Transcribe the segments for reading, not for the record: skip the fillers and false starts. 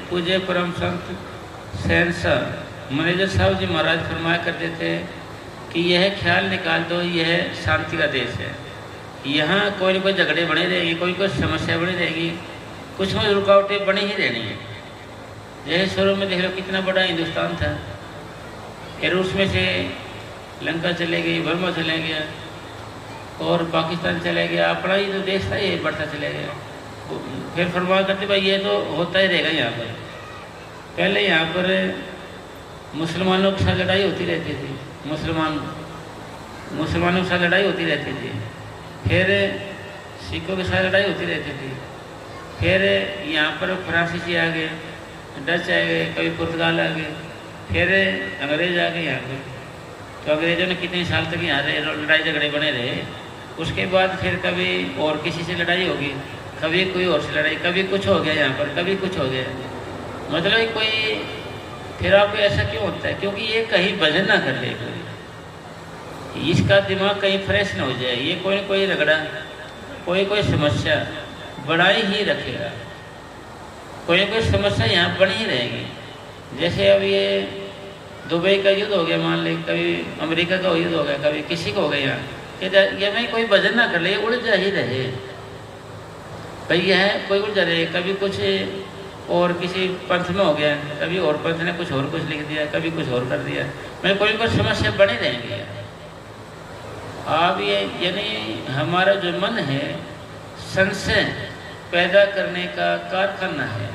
पूज्य परम संत शहंशाह मैनेजर साहब जी महाराज फरमाया करते थे कि यह ख्याल निकाल दो, यह शांति का देश है। यहाँ कोई ना कोई झगड़े बने रहेगी, कोई कोई समस्या बनी रहेगी, कुछ में रुकावटें बनी ही रहनी है। जैसे शुरू में देख लो कितना बड़ा हिंदुस्तान था, फिर उसमें से लंका चले गई, बर्मा चले गया और पाकिस्तान चले गया, अपना ही जो देश था ये बढ़ता चले गया। फिर फरमान करते भाई ये तो होता ही रहेगा। यहाँ पर पहले यहाँ पर मुसलमानों के साथ लड़ाई होती रहती थी, मुसलमानों के साथ लड़ाई होती रहती थी, फिर सिखों के साथ लड़ाई होती रहती थी, फिर यहाँ पर फ्रांसीसी आ गए, डच आ गए, कभी पुर्तगाल आ गए, फिर अंग्रेज आ गए यहाँ पर। तो अंग्रेज़ों ने कितने साल तक यहाँ रहे, लड़ाई झगड़े बने रहे। उसके बाद फिर कभी और किसी से लड़ाई होगी, कभी कोई और से लड़ाई, कभी कुछ हो गया यहाँ पर, कभी कुछ हो गया। मतलब कोई फिर आपको ऐसा क्यों होता है? क्योंकि ये कहीं भजन ना कर ले, कोई इसका दिमाग कहीं फ्रेश ना हो जाए, ये कोई ना कोई रगड़ा, कोई समस्या बढ़ाई ही रखेगा, कोई ना कोई समस्या यहाँ बनी ही रहेगी। जैसे अब ये दुबई का युद्ध हो गया, मान लें कभी अमेरिका का युद्ध हो गया, कभी किसी को हो गया, ये में कोई वजन ना कर ले, उड़ जा ही रहे भाई, यह कोई उड़ जा रहे। कभी कुछ और किसी पंथ में हो गया, कभी और पंथ ने कुछ और कुछ लिख दिया, कभी कुछ और कर दिया, मैं कोई समस्या बनी रहेंगी। आप ये यानी हमारा जो मन है संशय पैदा करने का कारखाना है,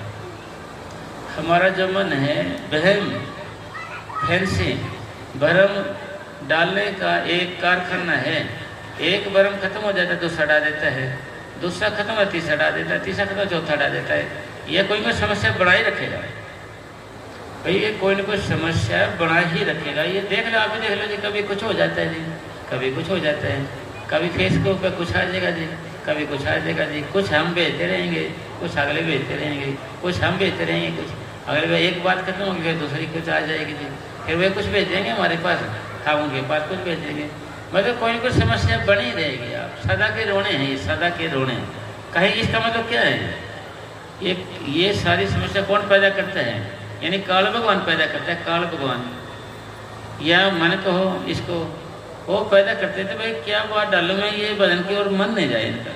हमारा जो मन है वहम फैंसी भरम डालने का एक कारखाना है। एक भरम खत्म हो जाता है दूसरा डाल देता है, दूसरा खत्म हो तीसरा डाल देता है, तीसरा खत्म चौथा डाल देता है। यह कोई ना समस्या बढ़ाई रखेगा भाई, ये कोई ना कोई समस्या बढ़ा ही रखेगा। ये देख लो, आप भी देख लो जी, कभी कुछ हो जाता है जी, कभी कुछ हो जाता है, कभी फेसबुक पे कुछ आ जाएगा जी, कभी कुछ आ जाएगा जी, कुछ हम भेजते रहेंगे, कुछ अगले भेजते रहेंगे, कुछ हम भेजते रहेंगे, कुछ अगले, एक बात खत्म होगी फिर दूसरी कुछ आ जाएगी जी, फिर वे कुछ भेज देंगे हमारे पास, हम उनके पास कुछ भेज देंगे। मतलब कोई ना कोई समस्या बनी रहेगी। आप सदा के रोने हैं, ये सदा के रोने कहीं, इसका मतलब क्या है? ये सारी समस्या कौन पैदा करता है? यानी काल भगवान पैदा करता है, काल भगवान या मन को हो, इसको वो पैदा करते थे। भाई क्या बात डालूं मैं, ये बदन की ओर मन नहीं जाए इनका।